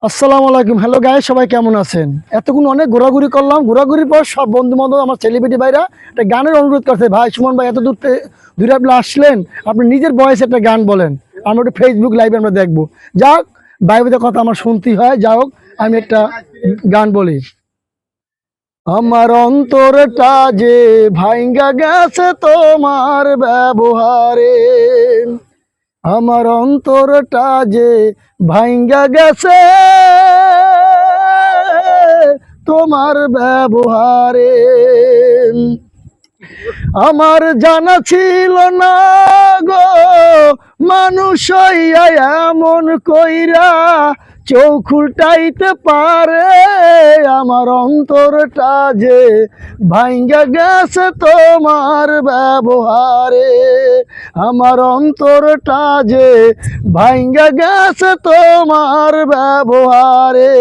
আসসালামু আলাইকুম। Hello guys, সবাই কেমন আছেন? এতক্ষণ অনেক ঘোরাঘুরি করলাম। ঘোরাঘুরির পর সব বন্ধু বান্ধব, আমার সেলিব্রিটি ভাইরা একটা গানের অনুরোধ করছে, ভাই সুমন ভাই এত দূরে আপনি আসলেন, আপনি নিজের বয়সে একটা গান বলেন, আমরা একটু ফেসবুক লাইভে আমরা দেখবো। যাক, ভাই ভাইদের কথা আমার শুনতেই হয়। যা হোক, আমি একটা গান বলি। আমার অন্তরটা যে ভাইঙ্গা গেছে তোমার ব্যবহারে, আমার অন্তরটা যে ভাইঙ্গা গেছে তোমার ব্যবহারে। আমার জানা ছিল না গো, মানুষ হইয়া এমন কইরা চোখ উল্টাইতে পারে। আমার অন্তরটা যে ভাইঙ্গা গেছে তোমার ব্যবহারে, আমার অন্তরটা যে ভাইঙ্গা গেছে তোমার ব্যবহারে।